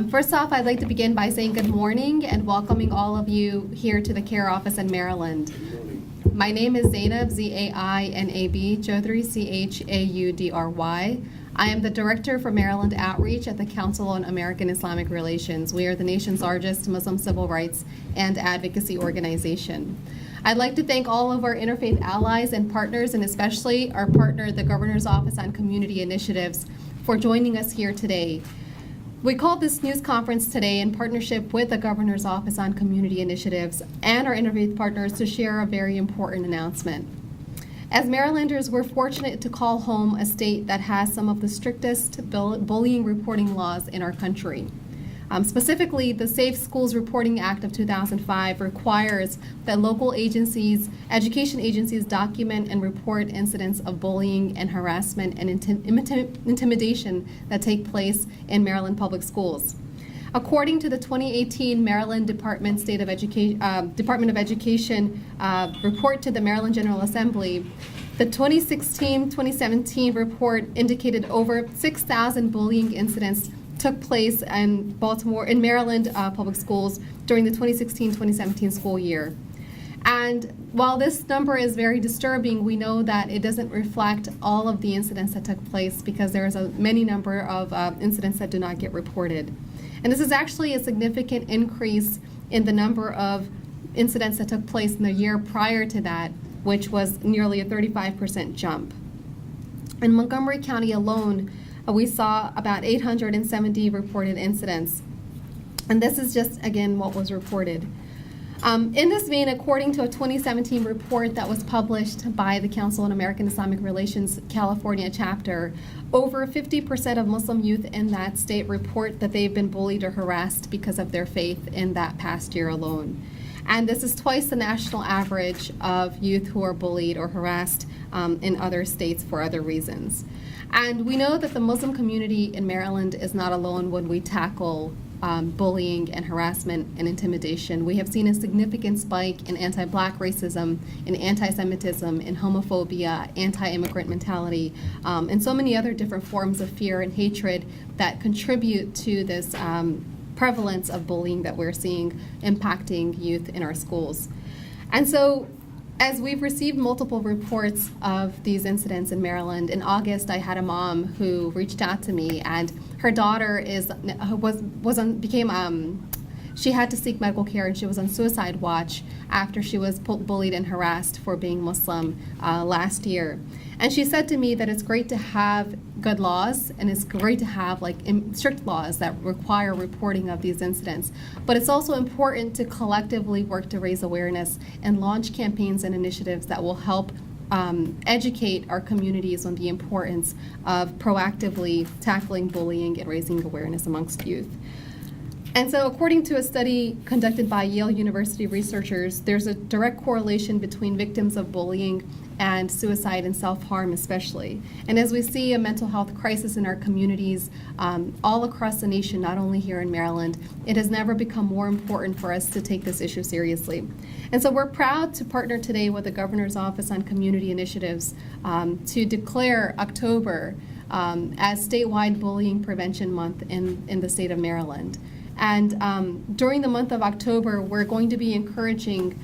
First off, I'd like to begin by saying good morning and welcoming all of you here to the CAIR office in Maryland. My name is Zainab, Z-A-I-N-A-B, Chaudhry, C-H-A-U-D-R-Y. I am the Director for Maryland Outreach at the Council on American Islamic Relations. We are the nation's largest Muslim civil rights and advocacy organization. I'd like to thank all of our interfaith allies and partners, and especially our partner, the Governor's Office on Community Initiatives, for joining us here today. We called this news conference today in partnership with the Governor's Office on Community Initiatives and our interfaith partners to share a very important announcement. As Marylanders, we're fortunate to call home a state that has some of the strictest bullying reporting laws in our country. Specifically, the Safe Schools Reporting Act of 2005 requires that local agencies, education agencies, document and report incidents of bullying and harassment and intimidation that take place in Maryland public schools. According to the 2018 Maryland Department of Education report to the Maryland General Assembly, the 2016-2017 report indicated over 6,000 bullying incidents took place in Baltimore, in Maryland public schools during the 2016-2017 school year. And while this number is very disturbing, we know that it doesn't reflect all of the incidents that took place because there is a many number of incidents that do not get reported. And this is actually a significant increase in the number of incidents that took place in the year prior to that, which was nearly a 35% jump. In Montgomery County alone, we saw about 870 reported incidents. And this is just, again, what was reported. In this vein, according to a 2017 report that was published by the Council on American Islamic Relations California chapter, over 50% of Muslim youth in that state report that they've been bullied or harassed because of their faith in that past year alone. And this is twice the national average of youth who are bullied or harassed in other states for other reasons. And we know that the Muslim community in Maryland is not alone when we tackle bullying and harassment and intimidation. We have seen a significant spike in anti-Black racism, in anti-Semitism, in homophobia, anti-immigrant mentality, and so many other different forms of fear and hatred that contribute to this prevalence of bullying that we're seeing impacting youth in our schools. And so, as we've received multiple reports of these incidents in Maryland, in August I had a mom who reached out to me, and her daughter she had to seek medical care, and she was on suicide watch after she was bullied and harassed for being Muslim last year. And she said to me that it's great to have good laws, and it's great to have strict laws that require reporting of these incidents. But it's also important to collectively work to raise awareness and launch campaigns and initiatives that will help educate our communities on the importance of proactively tackling bullying and raising awareness amongst youth. And so according to a study conducted by Yale University researchers, there's a direct correlation between victims of bullying and suicide and self-harm especially. And as we see a mental health crisis in our communities all across the nation, not only here in Maryland, it has never become more important for us to take this issue seriously. And so we're proud to partner today with the Governor's Office on Community Initiatives to declare October as statewide Bullying Prevention Month in the state of Maryland. And during the month of October, we're going to be encouraging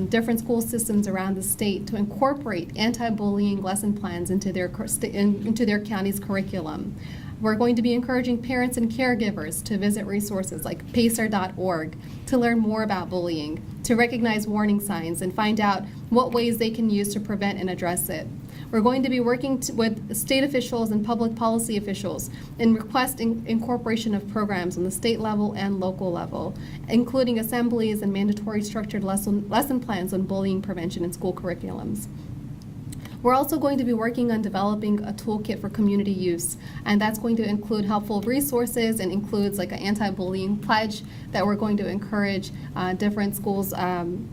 different school systems around the state to incorporate anti-bullying lesson plans into their county's curriculum. We're going to be encouraging parents and caregivers to visit resources like pacer.org to learn more about bullying, to recognize warning signs, and find out what ways they can use to prevent and address it. We're going to be working with state officials and public policy officials in requesting incorporation of programs on the state level and local level, including assemblies and mandatory structured lesson plans on bullying prevention in school curriculums. We're also going to be working on developing a toolkit for community use, and that's going to include helpful resources and includes like an anti-bullying pledge that we're going to encourage different schools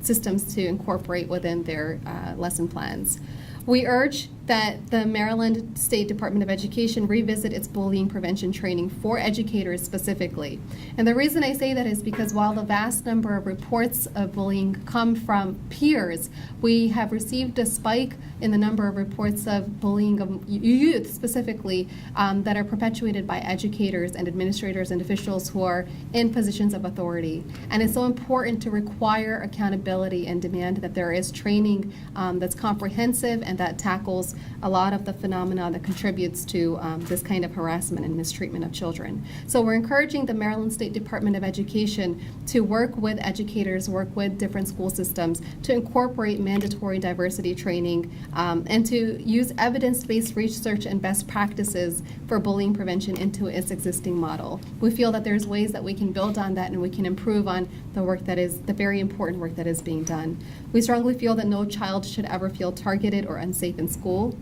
systems to incorporate within their lesson plans. We urge that the Maryland State Department of Education revisit its bullying prevention training for educators specifically. And the reason I say that is because while the vast number of reports of bullying come from peers, we have received a spike in the number of reports of bullying of youth specifically that are perpetuated by educators and administrators and officials who are in positions of authority. And it's so important to require accountability and demand that there is training that's comprehensive and that tackles a lot of the phenomena that contributes to this kind of harassment and mistreatment of children. So we're encouraging the Maryland State Department of Education to work with educators, work with different school systems to incorporate mandatory diversity training and to use evidence-based research and best practices for bullying prevention into its existing model. We feel that there's ways that we can build on that and we can improve on the work that is, the very important work that is being done. We strongly feel that no child should ever feel targeted or unsafe in school.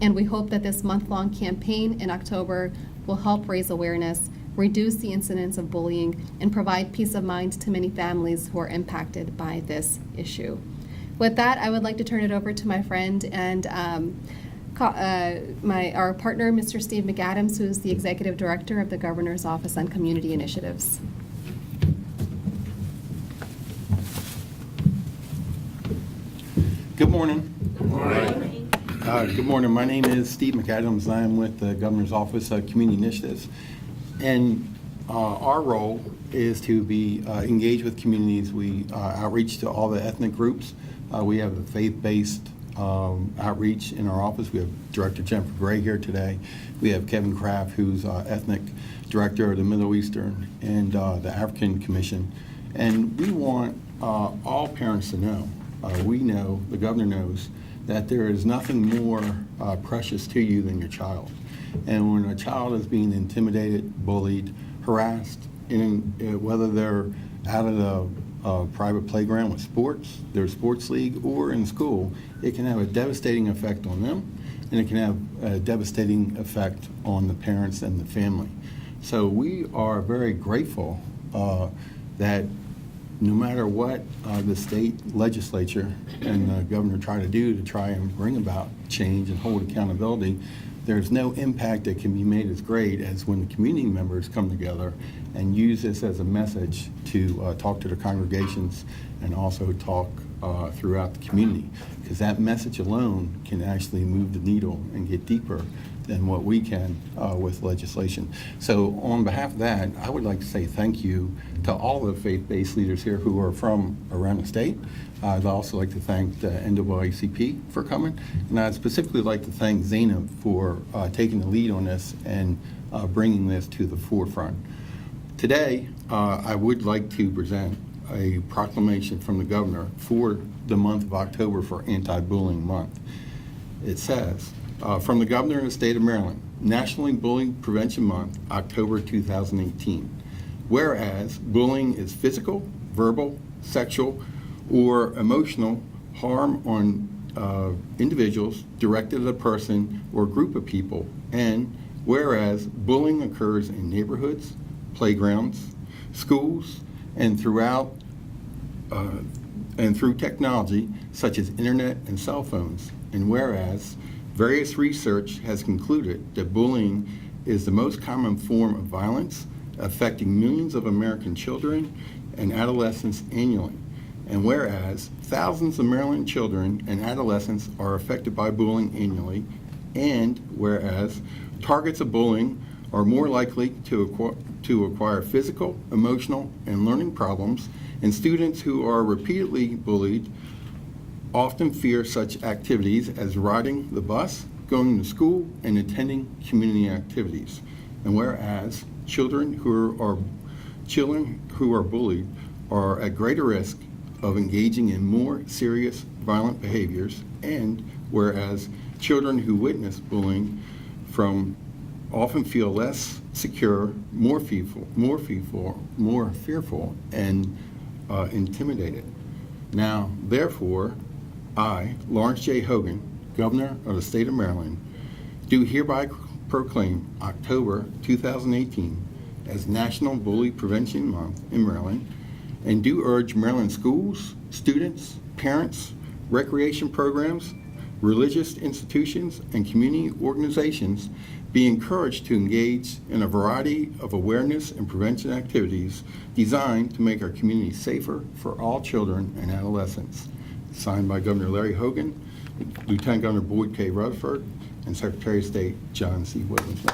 And we hope that this month-long campaign in October will help raise awareness, reduce the incidence of bullying, and provide peace of mind to many families who are impacted by this issue. With that, I would like to turn it over to my friend and our partner, Mr. Steve McAdams, who is the Executive Director of the Governor's Office on Community Initiatives. Good morning. Good morning. Good morning. My name is Steve McAdams. I am with the Governor's Office of Community Initiatives. And our role is to be engaged with communities. We outreach to all the ethnic groups. We have a faith-based outreach in our office. We have Director Jennifer Gray here today. We have Kevin Kraft, who's ethnic director of the Middle Eastern and the African Commission. And we want all parents to know, we know, the governor knows, that there is nothing more precious to you than your child. And when a child is being intimidated, bullied, harassed, whether they're out of the private playground with sports, their sports league, or in school, it can have a devastating effect on them, and it can have a devastating effect on the parents and the family. So we are very grateful that no matter what the state legislature and the governor try to do to try and bring about change and hold accountability, there's no impact that can be made as great as when the community members come together and use this as a message to talk to their congregations and also talk throughout the community, because that message alone can actually move the needle and get deeper than what we can with legislation. So on behalf of that, I would like to say thank you to all the faith-based leaders here who are from around the state. I'd also like to thank the NAACP for coming, and I'd specifically like to thank Zainab for taking the lead on this and bringing this to the forefront. Today, I would like to present a proclamation from the governor for the month of October for Anti-Bullying Month. It says, from the governor of the state of Maryland, National Bullying Prevention Month, October 2018. Whereas bullying is physical, verbal, sexual, or emotional harm on individuals directed at a person or group of people, and whereas bullying occurs in neighborhoods, playgrounds, schools, and throughout and through technology such as internet and cell phones, and whereas various research has concluded that bullying is the most common form of violence affecting millions of American children and adolescents annually, and whereas thousands of Maryland children and adolescents are affected by bullying annually, and whereas targets of bullying are more likely to acquire physical, emotional, and learning problems, and students who are repeatedly bullied often fear such activities as riding the bus, going to school, and attending community activities. And whereas children who are bullied are at greater risk of engaging in more serious violent behaviors, and whereas children who witness bullying often feel less secure, more fearful, and intimidated. Now, therefore, I, Lawrence J. Hogan, Governor of the State of Maryland, do hereby proclaim October 2018 as National Bully Prevention Month in Maryland, and do urge Maryland schools, students, parents, recreation programs, Religious institutions and community organizations be encouraged to engage in a variety of awareness and prevention activities designed to make our community safer for all children and adolescents. Signed by Governor Larry Hogan, Lieutenant Governor Boyd K. Rutherford, and Secretary of State John C. Williams.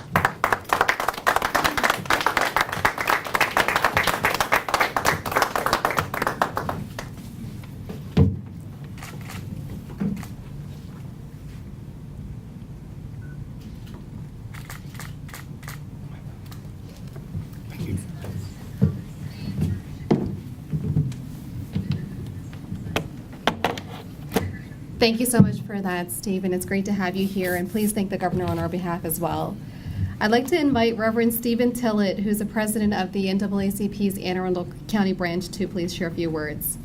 Thank you so much for that, Steve, and it's great to have you here, and please thank the governor on our behalf as well. I'd like to invite Reverend Stephen Tillett, who's the president of the NAACP's Anne Arundel County branch, to please share a few words.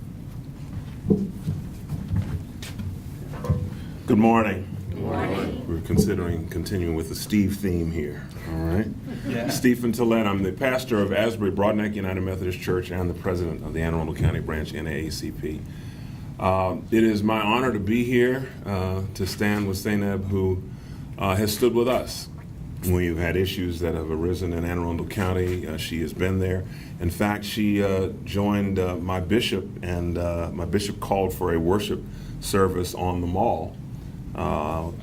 Good morning. Good morning. We're considering continuing with the Steve theme here, all right? Yeah. Stephen Tillett, I'm the pastor of Asbury Broadneck United Methodist Church and the president of the Anne Arundel County branch, NAACP. It is my honor to be here to stand with Zainab, who has stood with us. We've had issues that have arisen in Anne Arundel County. She has been there. In fact, she joined my bishop, and my bishop called for a worship service on the mall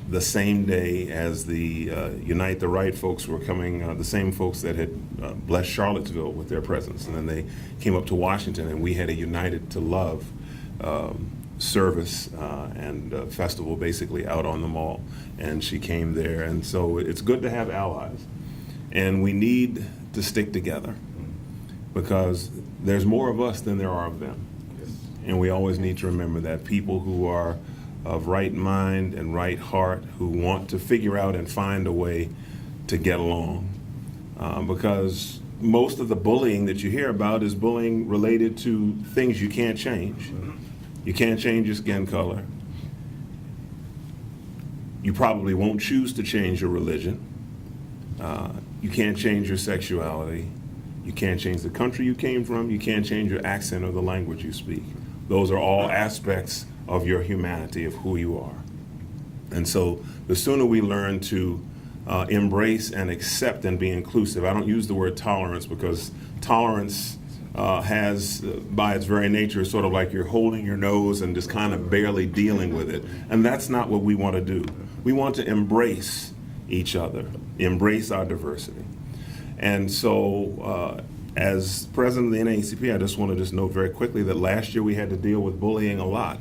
the same day as the Unite the Right folks were coming, the same folks that had blessed Charlottesville with their presence. And then they came up to Washington, and we had a United to Love service and festival basically out on the mall, and she came there. And so it's good to have allies, and we need to stick together because there's more of us than there are of them. Yes. And we always need to remember that people who are of right mind and right heart, who want to figure out and find a way to get along, because most of the bullying that you hear about is bullying related to things you can't change. You can't change your skin color. You probably won't choose to change your religion. You can't change your sexuality. You can't change the country you came from. You can't change your accent or the language you speak. Those are all aspects of your humanity, of who you are. And so the sooner we learn to embrace and accept and be inclusive. I don't use the word tolerance because tolerance has, by its very nature, sort of like you're holding your nose and just kind of barely dealing with it. And that's not what we want to do. We want to embrace each other, embrace our diversity. And so as president of the NAACP, I just want to note very quickly that last year we had to deal with bullying a lot.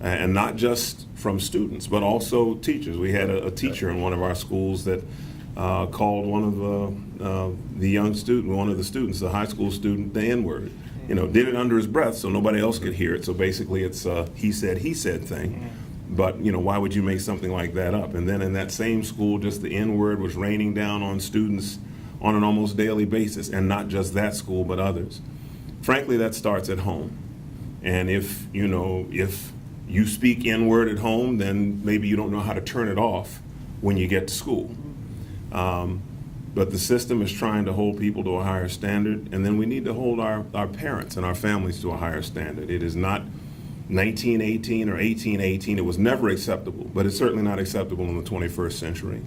And not just from students, but also teachers. We had a teacher in one of our schools that called one of the young student, one of the students, the high school student, the N-word. You know, did it under his breath so nobody else could hear it. So basically it's a he said thing. But, you know, why would you make something like that up? And then in that same school, just the N-word was raining down on students on an almost daily basis, and not just that school, but others. Frankly, that starts at home. And if you speak N-word at home, then maybe you don't know how to turn it off when you get to school. But the system is trying to hold people to a higher standard, and then we need to hold our parents and our families to a higher standard. It is not 1918 or 1818. It was never acceptable, but it's certainly not acceptable in the 21st century.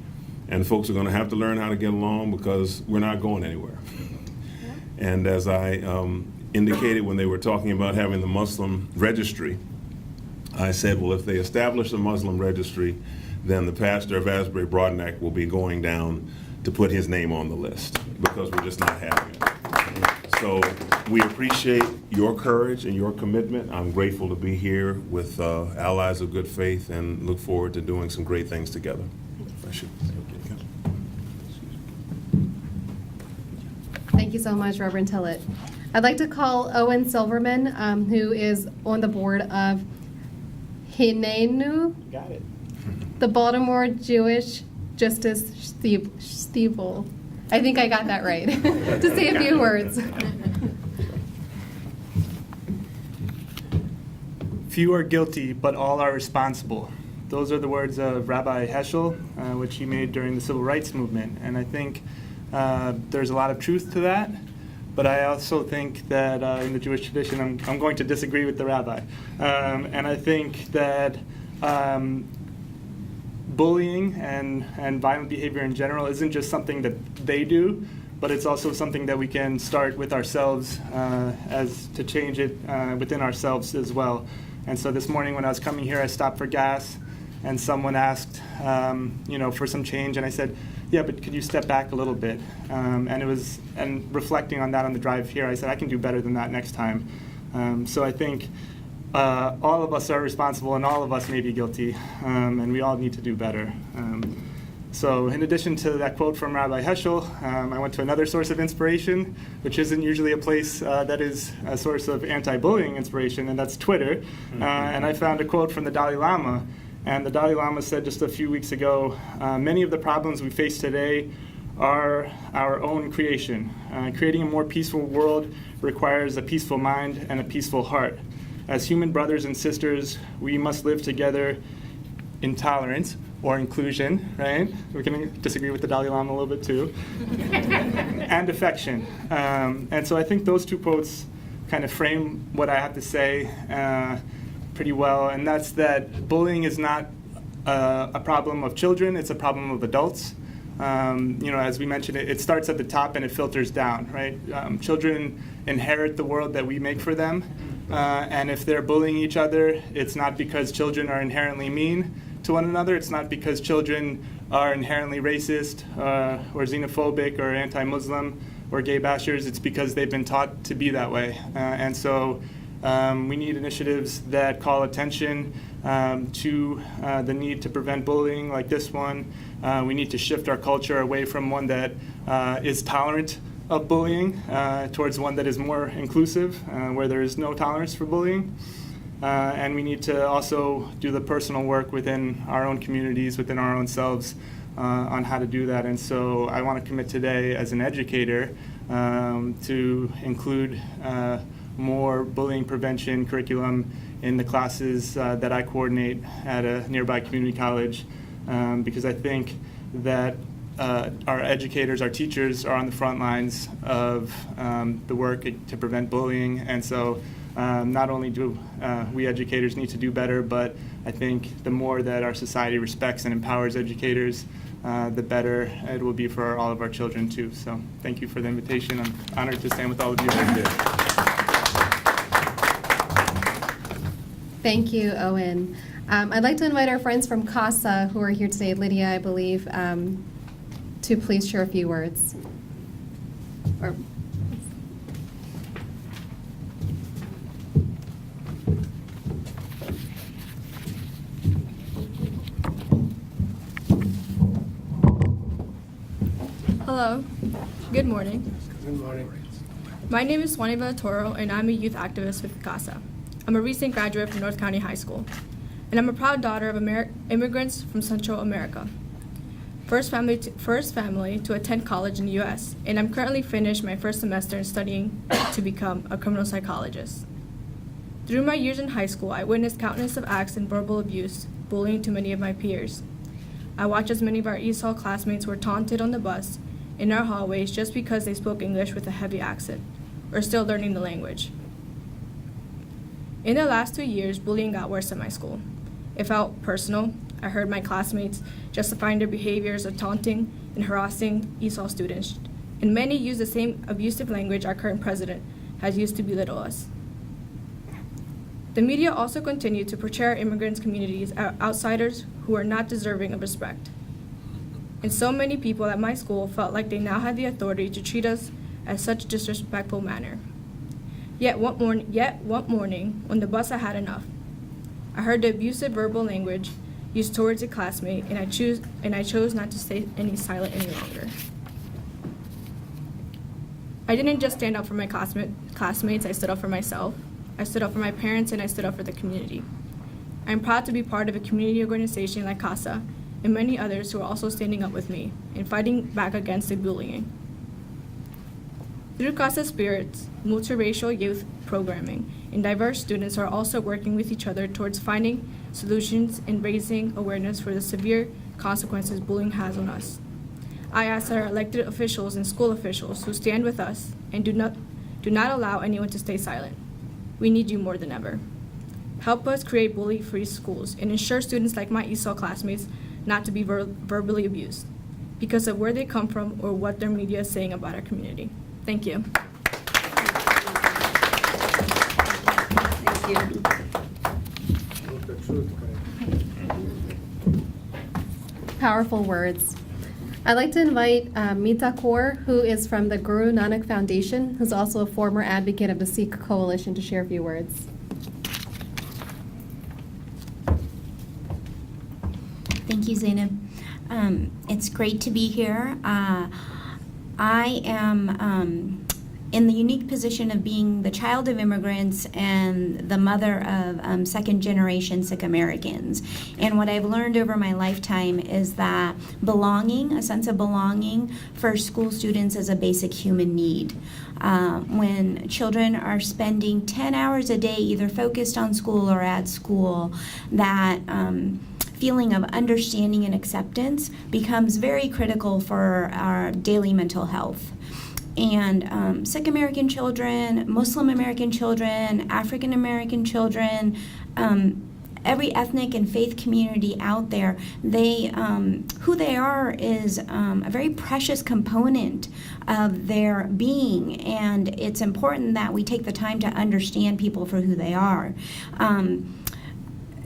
And folks are going to have to learn how to get along because we're not going anywhere. And as I indicated when they were talking about having the Muslim registry, I said, well, if they establish a Muslim registry, then the pastor of Asbury Broadneck will be going down to put his name on the list because we're just not having it. So we appreciate your courage and your commitment. I'm grateful to be here with allies of good faith and look forward to doing some great things together. Thank you so much, Reverend Tillett. I'd like to call Owen Silverman, who is on the board of Hinenu, the Baltimore Jewish Justice Steeple. I think I got that right. To say a few words. Few are guilty, but all are responsible. Those are the words of Rabbi Heschel, which he made during the Civil Rights Movement. And I think there's a lot of truth to that. But I also think that in the Jewish tradition, I'm going to disagree with the rabbi. And I think that bullying and violent behavior in general isn't just something that they do, but it's also something that we can start with ourselves as to change it within ourselves as well. And so this morning when I was coming here, I stopped for gas, and someone asked, for some change, and I said, yeah, but could you step back a little bit? And reflecting on that on the drive here, I said, I can do better than that next time. So I think all of us are responsible, and all of us may be guilty, and we all need to do better. So in addition to that quote from Rabbi Heschel, I went to another source of inspiration, which isn't usually a place that is a source of anti-bullying inspiration, and that's Twitter. And I found a quote from the Dalai Lama. And the Dalai Lama said just a few weeks ago, many of the problems we face today are our own creation. Creating a more peaceful world requires a peaceful mind and a peaceful heart. As human brothers and sisters, we must live together in tolerance, or inclusion, right? We can disagree with the Dalai Lama a little bit too. And affection. And so I think those two quotes kind of frame what I have to say pretty well, and that's that bullying is not a problem of children, it's a problem of adults. As we mentioned, it starts at the top and it filters down, right? Children inherit the world that we make for them, and if they're bullying each other, it's not because children are inherently mean to one another. It's not because children are inherently racist or xenophobic or anti-Muslim or gay bashers. It's because they've been taught to be that way. And so we need initiatives that call attention to the need to prevent bullying like this one. We need to shift our culture away from one that is tolerant of bullying towards one that is more inclusive, where there is no tolerance for bullying. And we need to also do the personal work within our own communities, within our own selves, on how to do that. And so I want to commit today as an educator to include more bullying prevention curriculum in the classes that I coordinate at a nearby community college, because I think that our educators, our teachers are on the front lines of the work to prevent bullying. And so not only do we educators need to do better, but I think the more that our society respects and empowers educators, the better it will be for all of our children too. So thank you for the invitation. I'm honored to stand with all of you. Thank you, Owen. I'd like to invite our friends from CASA who are here today, Lydia, I believe, to please share a few words. Hello. Good morning. Good morning. My name is Juanita Toro, and I'm a youth activist with CASA. I'm a recent graduate from North County High School, and I'm a proud daughter of immigrants from Central America. First family to attend college in the U.S., and I'm currently finished my first semester in studying to become a criminal psychologist. Through my years in high school, I witnessed countless of acts and verbal abuse, bullying to many of my peers. I watched as many of our ESOL classmates were taunted on the bus in our hallways just because they spoke English with a heavy accent, or still learning the language. In the last 2 years, bullying got worse at my school. It felt personal. I heard my classmates justifying their behaviors of taunting and harassing ESOL students, and many used the same abusive language our current president has used to belittle us. The media also continued to portray our immigrant communities as outsiders who are not deserving of respect. And so many people at my school felt like they now had the authority to treat us in such a disrespectful manner. Yet one morning, on the bus I had enough. I heard the abusive verbal language used towards a classmate, and I chose not to stay silent any longer. I didn't just stand up for my classmates, I stood up for myself. I stood up for my parents, and I stood up for the community. I'm proud to be part of a community organization like CASA and many others who are also standing up with me and fighting back against the bullying. Through CASA Spirits, multiracial youth programming, and diverse students are also working with each other towards finding solutions and raising awareness for the severe consequences bullying has on us. I ask our elected officials and school officials who stand with us and do not allow anyone to stay silent. We need you more than ever. Help us create bully-free schools and ensure students like my ESOL classmates not to be verbally abused because of where they come from or what their media is saying about our community. Thank you. Thank you. Powerful words. I'd like to invite Meeta Kaur, who is from the Guru Nanak Foundation, who's also a former advocate of the Sikh Coalition, to share a few words. Thank you, Zainab. It's great to be here. I am in the unique position of being the child of immigrants and the mother of second-generation Sikh Americans. And what I've learned over my lifetime is that belonging, a sense of belonging for school students is a basic human need. When children are spending 10 hours a day either focused on school or at school, that feeling of understanding and acceptance becomes very critical for our daily mental health. And Sikh American children, Muslim American children, African American children, every ethnic and faith community out there, who they are is a very precious component of their being, and it's important that we take the time to understand people for who they are.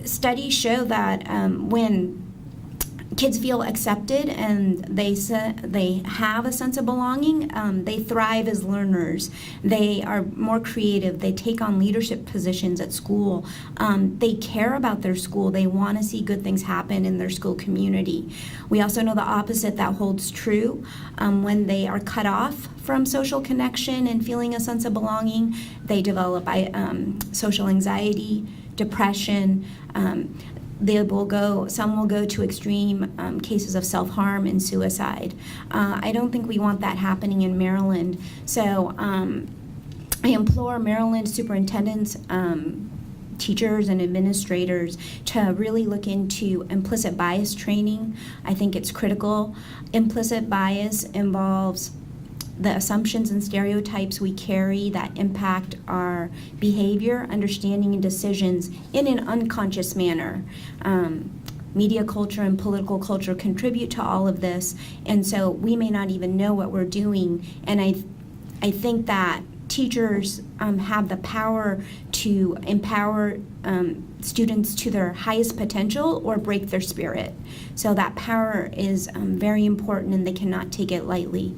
Studies show that when kids feel accepted and they have a sense of belonging, they thrive as learners. They are more creative. They take on leadership positions at school. They care about their school. They want to see good things happen in their school community. We also know the opposite that holds true. When they are cut off from social connection and feeling a sense of belonging, they develop social anxiety, depression. Some will go to extreme cases of self-harm and suicide. I don't think we want that happening in Maryland. So I implore Maryland superintendents, teachers and administrators to really look into implicit bias training. I think it's critical. Implicit bias involves the assumptions and stereotypes we carry that impact our behavior, understanding, and decisions in an unconscious manner. Media culture and political culture contribute to all of this, and so we may not even know what we're doing. And I think that teachers have the power to empower students to their highest potential or break their spirit. So that power is very important, and they cannot take it lightly.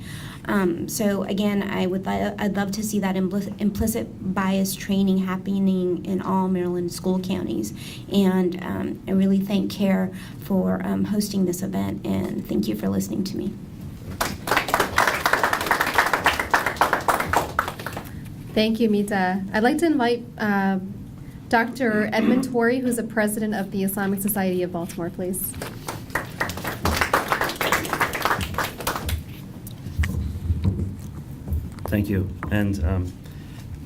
So again, I'd love to see that implicit bias training happening in all Maryland school counties. And I really thank CAIR for hosting this event, and thank you for listening to me. Thank you, Meeta. I'd like to invite Dr. Edmund Torrey, who's the president of the Islamic Society of Baltimore, please. Thank you. And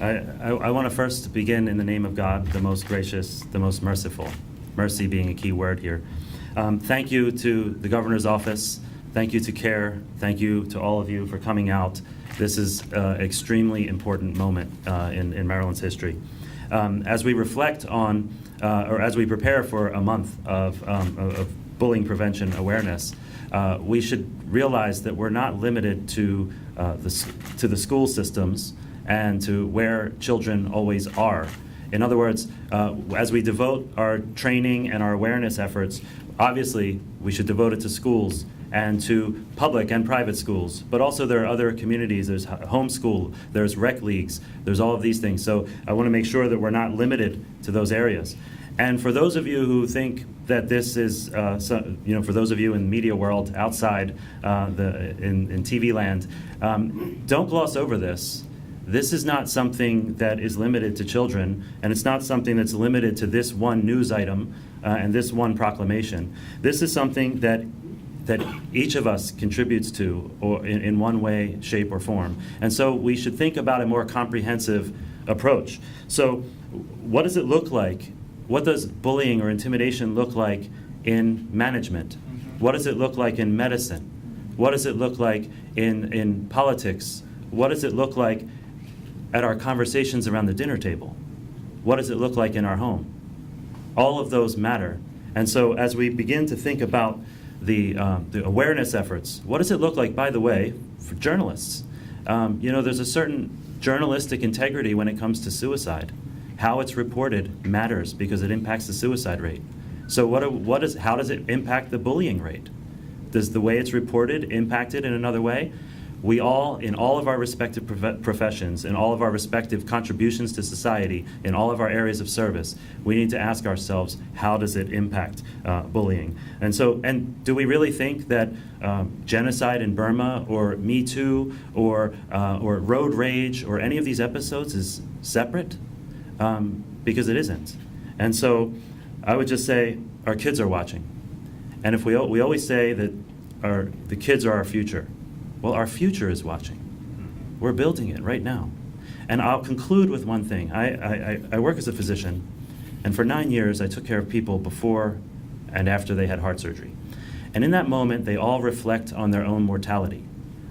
I want to first begin in the name of God, the most gracious, the most merciful, mercy being a key word here. Thank you to the governor's office. Thank you to CAIR. Thank you to all of you for coming out. This is an extremely important moment in Maryland's history. As we reflect on, or as we prepare for a month of bullying prevention awareness, we should realize that we're not limited to the school systems and to where children always are. In other words, as we devote our training and our awareness efforts, obviously we should devote it to schools and to public and private schools, but also there are other communities. There's homeschool, there's rec leagues, there's all of these things. So I want to make sure that we're not limited to those areas. And for those of you who think that this is, for those of you in the media world outside in TV land, don't gloss over this. This is not something that is limited to children, and it's not something that's limited to this one news item and this one proclamation. This is something that each of us contributes to, or in one way, shape, or form. And so we should think about a more comprehensive approach. So what does it look like? What does bullying or intimidation look like in management? What does it look like in medicine? What does it look like in politics? What does it look like at our conversations around the dinner table? What does it look like in our home? All of those matter. And so as we begin to think about the awareness efforts, what does it look like, by the way, for journalists? There's a certain journalistic integrity when it comes to suicide. How it's reported matters because it impacts the suicide rate. So how does it impact the bullying rate? Does the way it's reported impact it in another way? We all, in all of our respective professions, in all of our respective contributions to society, in all of our areas of service, we need to ask ourselves, how does it impact bullying? And do we really think that genocide in Burma, or Me Too, or road rage, or any of these episodes is separate? Because it isn't. And so I would just say our kids are watching. And if we always say that the kids are our future. Well, our future is watching. We're building it right now. And I'll conclude with one thing. I work as a physician, and for 9 years I took care of people before and after they had heart surgery. And in that moment, they all reflect on their own mortality.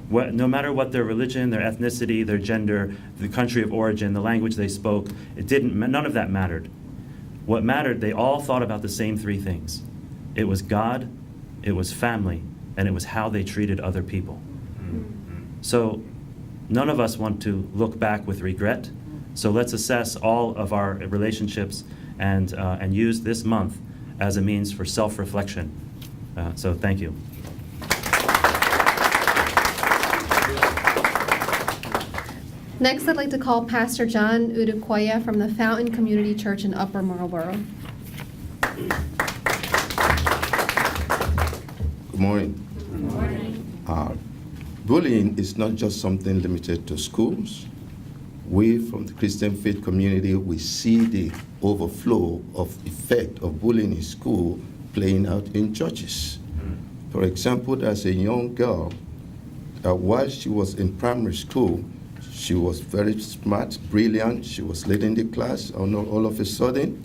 No matter what their religion, their ethnicity, their gender, the country of origin, the language they spoke, none of that mattered. What mattered, they all thought about the same three things. It was God, it was family, and it was how they treated other people. So none of us want to look back with regret. So let's assess all of our relationships and use this month as a means for self-reflection. So thank you. Next, I'd like to call Pastor John Udukoya from the Fountain Community Church in Upper Marlboro. Good morning. Good morning. Bullying is not just something limited to schools. We from the Christian faith community, we see the overflow of effect of bullying in school playing out in churches. For example, there's a young girl, while she was in primary school, she was very smart, brilliant, she was leading the class, and all of a sudden,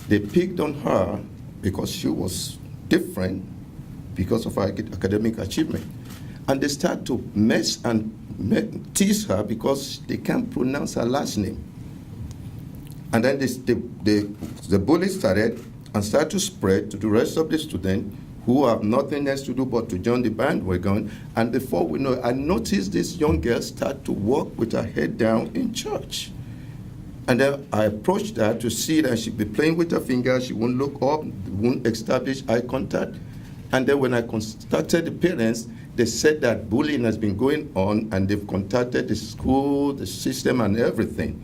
they picked on her because she was different because of her academic achievement. And they start to mess and tease her because they can't pronounce her last name. And then the bully started and started to spread to the rest of the students who have nothing else to do but to join the bandwagon. And before we know it, I noticed this young girl start to walk with her head down in church. And then I approached her to see that she'd be playing with her fingers, she won't look up, won't establish eye contact. And then when I contacted the parents, they said that bullying has been going on and they've contacted the school, the system, and everything.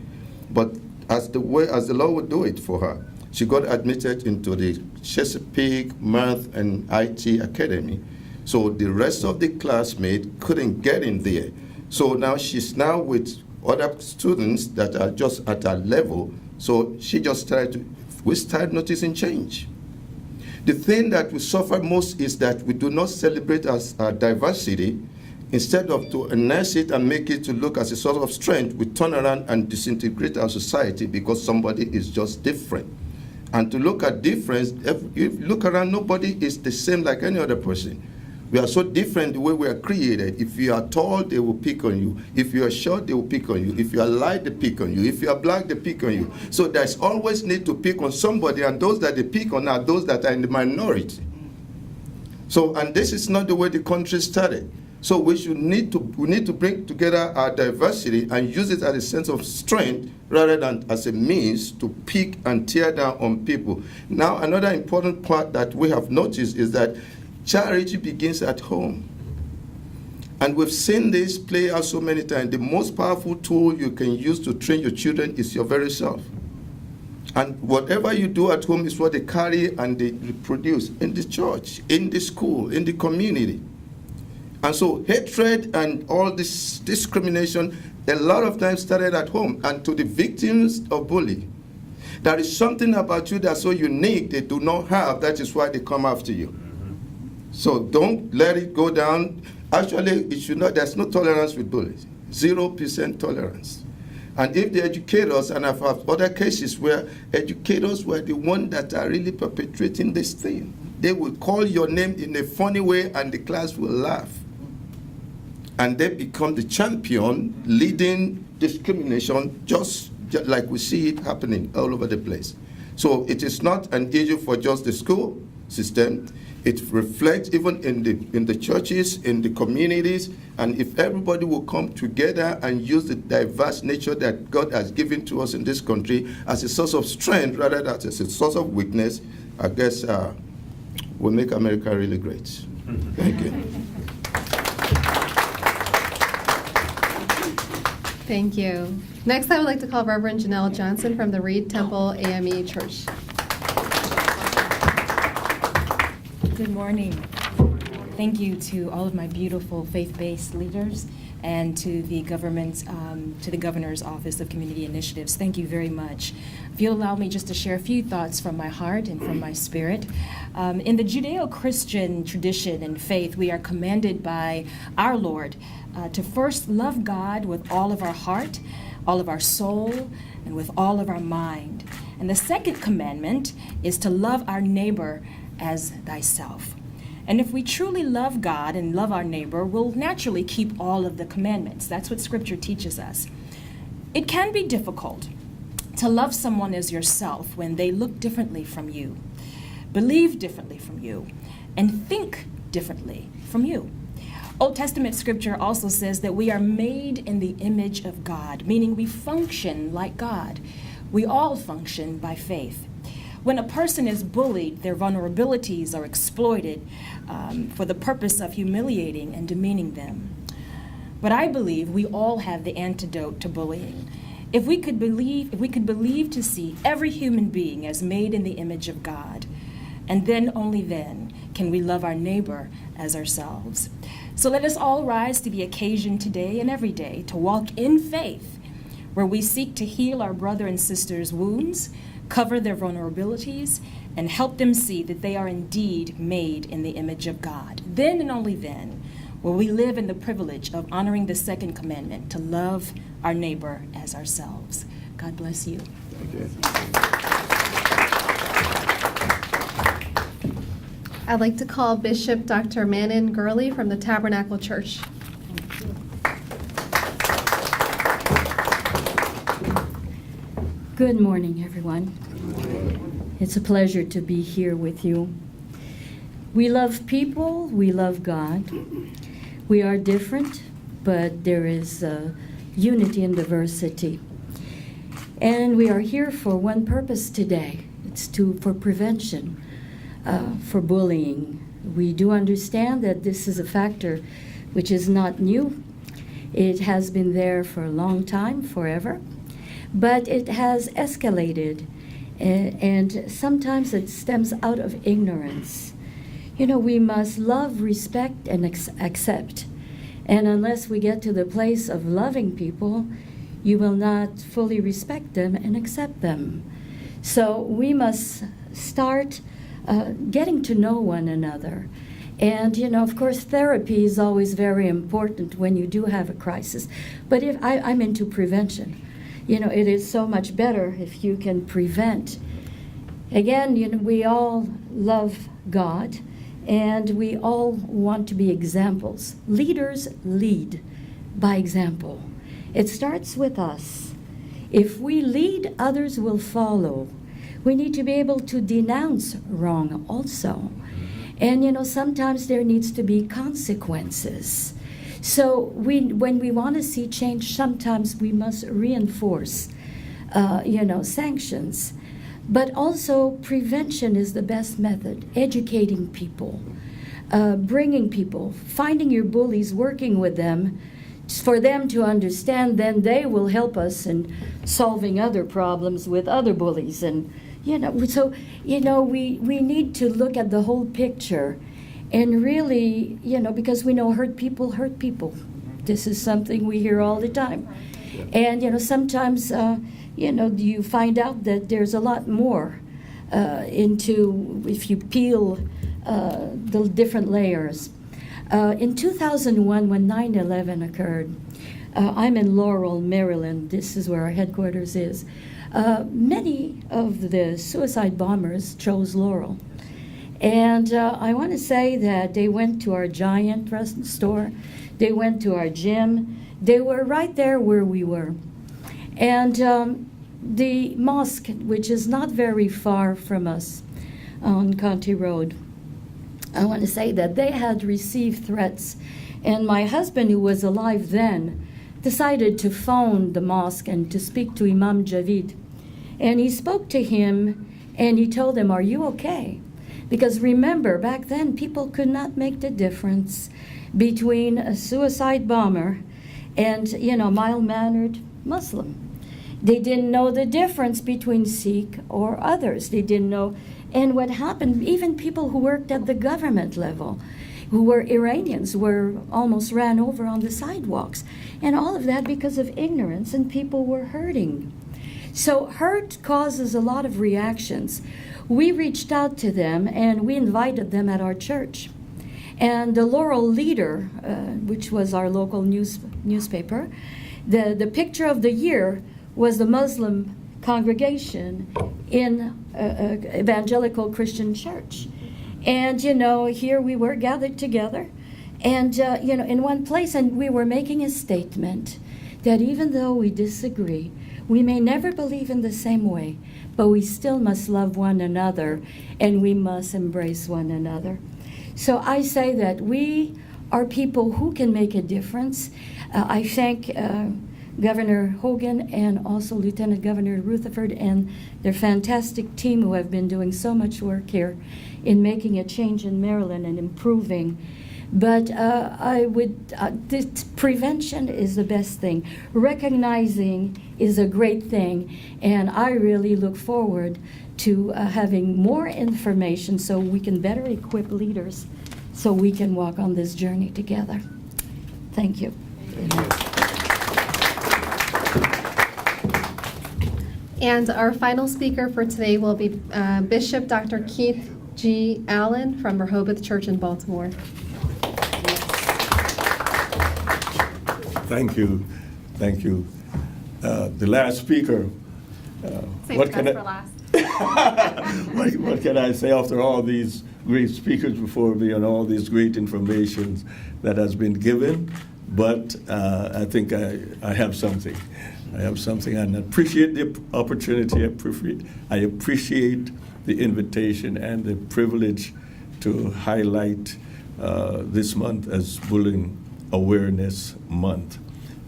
But as the Lord would do it for her, she got admitted into the Chesapeake Math and IT Academy. So the rest of the classmates couldn't get in there. So now she's now with other students that are just at her level. So we started noticing change. The thing that we suffer most is that we do not celebrate as our diversity. Instead of to enhance it and make it to look as a source of strength, we turn around and disintegrate our society because somebody is just different. And to look at difference, if you look around, nobody is the same like any other person. We are so different the way we are created. If you are tall, they will pick on you. If you are short, they will pick on you. If you are light, they pick on you. If you are black, they pick on you. So there's always need to pick on somebody, and those that they pick on are those that are in the minority. So, and this is not the way the country started. So we need to bring together our diversity and use it as a sense of strength rather than as a means to pick and tear down on people. Now, another important part that we have noticed is that charity begins at home. And we've seen this play out so many times. The most powerful tool you can use to train your children is your very self. And whatever you do at home is what they carry and they reproduce in the church, in the school, in the community. And so hatred and all this discrimination, a lot of times started at home. And to the victims of bullying, there is something about you that's so unique they do not have. That is why they come after you. So don't let it go down. Actually, it should not. There's no tolerance with bullies. 0% tolerance. And if the educators, and I've had other cases where educators were the ones that are really perpetrating this thing, they will call your name in a funny way and the class will laugh. And they become the champion leading discrimination just like we see it happening all over the place. So it is not an issue for just the school system. It reflects even in the churches, in the communities, and if everybody will come together and use the diverse nature that God has given to us in this country as a source of strength rather than as a source of weakness, I guess we'll make America really great. Thank you. Thank you. Next, I would like to call Reverend Janelle Johnson from the Reed TempleAME Church. Good morning. Thank you to all of my beautiful faith-based leaders and to the to the Governor's Office of Community Initiatives. Thank you very much. If you'll allow me just to share a few thoughts from my heart and from my spirit. In the Judeo-Christian tradition and faith, we are commanded by our Lord to first love God with all of our heart, all of our soul, and with all of our mind. And the second commandment is to love our neighbor as thyself. And if we truly love God and love our neighbor, we'll naturally keep all of the commandments. That's what Scripture teaches us. It can be difficult to love someone as yourself when they look differently from you, believe differently from you, and think differently from you. Old Testament Scripture also says that we are made in the image of God, meaning we function like God. We all function by faith. When a person is bullied, their vulnerabilities are exploited for the purpose of humiliating and demeaning them. But I believe we all have the antidote to bullying. If we could believe to see every human being as made in the image of God, and then only then can we love our neighbor as ourselves. So let us all rise to the occasion today and every day to walk in faith, where we seek to heal our brother and sister's wounds, cover their vulnerabilities, and help them see that they are indeed made in the image of God. Then and only then will we live in the privilege of honoring the second commandment, to love our neighbor as ourselves. God bless you. I'd like to call Bishop Dr. Manaan Gurley from the Tabernacle Church. Good morning, everyone. It's a pleasure to be here with you. We love people, we love God. We are different, but there is unity in diversity. And we are here for one purpose today. It's for prevention, for bullying. We do understand that this is a factor which is not new. It has been there for a long time, forever. But it has escalated, and sometimes it stems out of ignorance. You know, we must love, respect, and accept. And unless we get to the place of loving people, you will not fully respect them and accept them. So we must start getting to know one another. And, you know, of course, therapy is always very important when you do have a crisis. But if I'm into prevention. You know, it is so much better if you can prevent. Again, you know, we all love God, and we all want to be examples. Leaders lead by example. It starts with us. If we lead, others will follow. We need to be able to denounce wrong also. And, you know, sometimes there needs to be consequences. So when we want to see change, sometimes we must reinforce, sanctions. But also prevention is the best method, educating people, bringing people, finding your bullies, working with them, for them to understand, then they will help us in solving other problems with other bullies. And, we need to look at the whole picture. And really, because we know hurt people hurt people. This is something we hear all the time. And, sometimes, you find out that there's a lot more if you peel the different layers. In 2001, when 9/11 occurred, I'm in Laurel, Maryland. This is where our headquarters is. Many of the suicide bombers chose Laurel. And I want to say that they went to our Giant store, they went to our gym, they were right there where we were. And the mosque, which is not very far from us on County Road, I want to say that they had received threats, and my husband, who was alive then, decided to phone the mosque and to speak to Imam Javid. And he spoke to him, and he told him, "Are you okay?" Because remember, back then, people could not make the difference between a suicide bomber and, mild-mannered Muslim. They didn't know the difference between Sikh or others. They didn't know. And what happened, even people who worked at the government level, who were Iranians, were almost ran over on the sidewalks. And all of that because of ignorance, and people were hurting. So hurt causes a lot of reactions. We reached out to them, and we invited them at our church. And the Laurel Leader, which was our local newspaper, the picture of the year was the Muslim congregation in evangelical Christian church. And, here we were gathered together and, in one place, and we were making a statement that even though we disagree, we may never believe in the same way, but we still must love one another and we must embrace one another. So I say that we are people who can make a difference. I thank Governor Hogan and also Lieutenant Governor Rutherford and their fantastic team who have been doing so much work here in making a change in Maryland and improving. But prevention is the best thing. Recognizing is a great thing, and I really look forward to having more information so we can better equip leaders so we can walk on this journey together. Thank you. And our final speaker for today will be Bishop Dr. Keith G. Allen from Rehoboth Church in Baltimore. Thank you. Thank you. The last speaker. Save the best for last. What can I say after all these great speakers before me and all this great information that has been given? But I think I have something. I have something, and I appreciate the opportunity. I appreciate the invitation and the privilege to highlight this month as Bullying Awareness Month.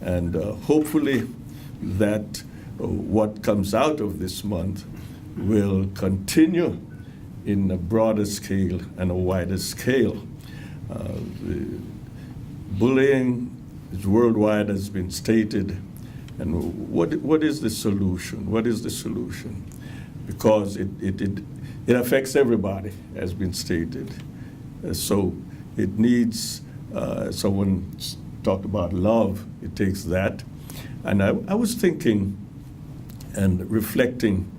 And hopefully that what comes out of this month will continue in a broader scale and a wider scale. Bullying is worldwide, has been stated. And what is the solution? What is the solution? Because it affects everybody, has been stated. So it needs, someone talked about love, it takes that. And I was thinking and reflecting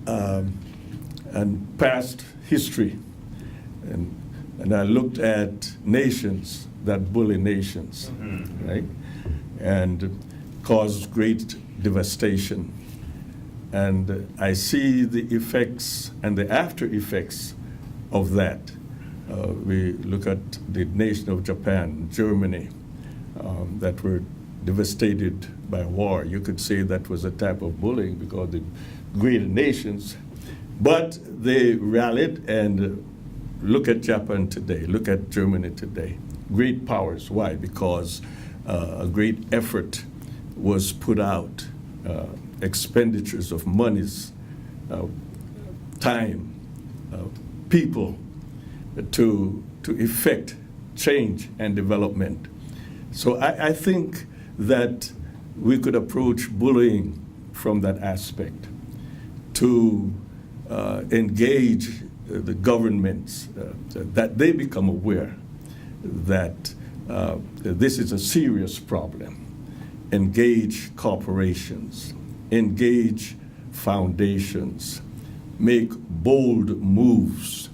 and past history. And I looked at nations that bully nations, right? And cause great devastation. And I see the effects and the after effects of that. We look at the nation of Japan, Germany, that were devastated by war. You could say that was a type of bullying because the greater nations, but they rallied. And look at Japan today, look at Germany today. Great powers. Why? Because a great effort was put out, expenditures of monies, time, people to effect change and development. So I think that we could approach bullying from that aspect, to engage the governments, that they become aware that this is a serious problem. Engage corporations, engage foundations, make bold moves.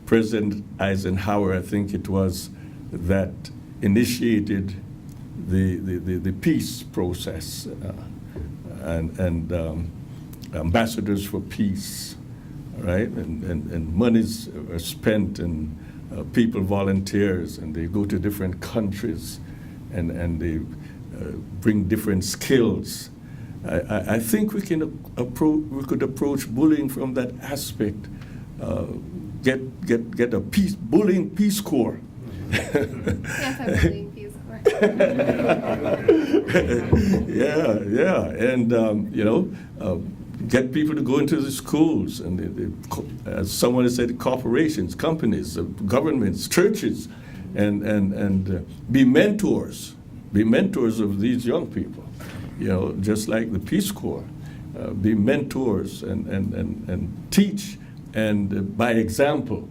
President Eisenhower, I think it was, that initiated the peace process and ambassadors for peace, right? And monies are spent and people volunteers and they go to different countries and they bring different skills I think we could approach bullying from that aspect. Get a bullying Peace Corps. Anti-bullying Peace Corps. Yeah, and get people to go into the schools, and as someone has said, corporations, companies, governments, churches, and be mentors of these young people. Just like the Peace Corps, be mentors and teach, and by example,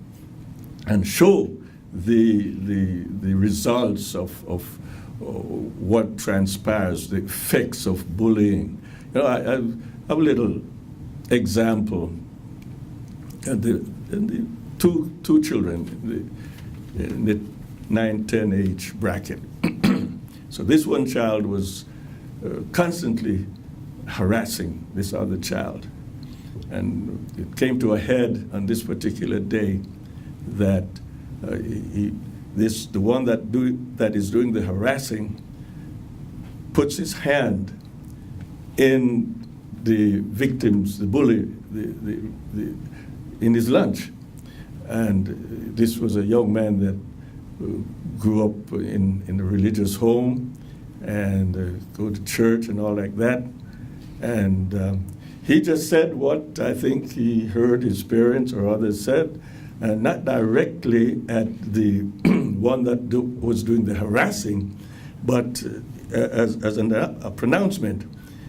and show the results of what transpires, the effects of bullying. I have a little example. The two children in the 9-10 age bracket. So this one child was constantly harassing this other child. And it came to a head on this particular day that the one that is doing the harassing puts his hand in the victim's, the bully, in his lunch. And this was a young man that grew up in a religious home and go to church and all like that. And he just said what I think he heard his parents or others said, and not directly at the one that was doing the harassing, but as a pronouncement.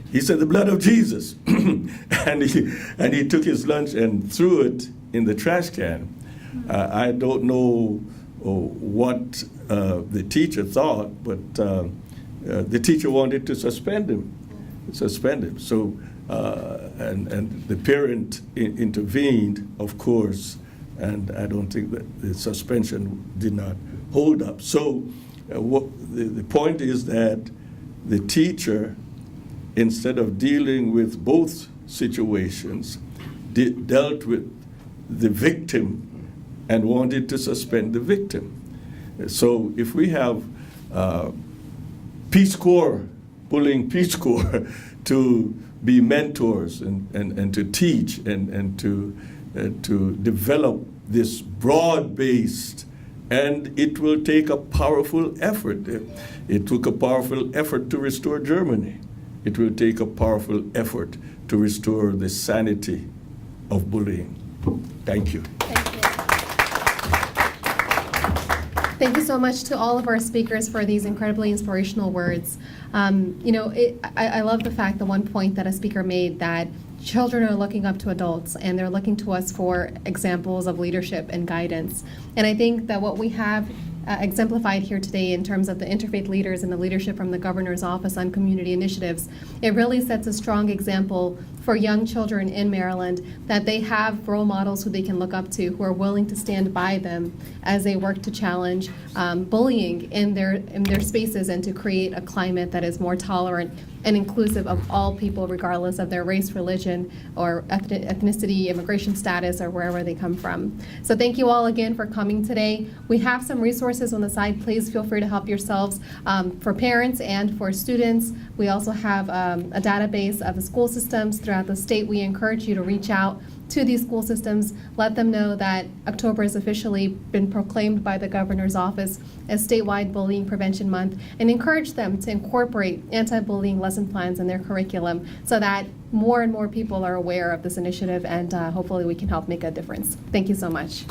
He said, "The blood of Jesus," and he took his lunch and threw it in the trash can. I don't know what the teacher thought, but the teacher wanted to suspend him. So, and the parent intervened, of course, and I don't think that the suspension did not hold up. So, the point is that the teacher, instead of dealing with both situations, dealt with the victim and wanted to suspend the victim. So if we have Peace Corps, bullying Peace Corps, to be mentors and to teach and to develop this broad-based, and it will take a powerful effort. It took a powerful effort to restore Germany. It will take a powerful effort to restore the sanity of bullying. Thank you. Thank you so much to all of our speakers for these incredibly inspirational words. I love the fact, the one point that a speaker made, that children are looking up to adults and they're looking to us for examples of leadership and guidance. And I think that what we have exemplified here today in terms of the interfaith leaders and the leadership from the Governor's Office on Community Initiatives, it really sets a strong example for young children in Maryland, that they have role models who they can look up to, who are willing to stand by them as they work to challenge bullying in their spaces and to create a climate that is more tolerant and inclusive of all people, regardless of their race, religion, or ethnicity, immigration status, or wherever they come from. So thank you all again for coming today. We have some resources on the side. Please feel free to help yourselves for parents and for students. We also have a database of the school systems throughout the state. We encourage you to reach out to these school systems, let them know that October has officially been proclaimed by the Governor's Office as statewide Bullying Prevention Month, and encourage them to incorporate anti-bullying lesson plans in their curriculum so that more and more people are aware of this initiative, and hopefully we can help make a difference. Thank you so much.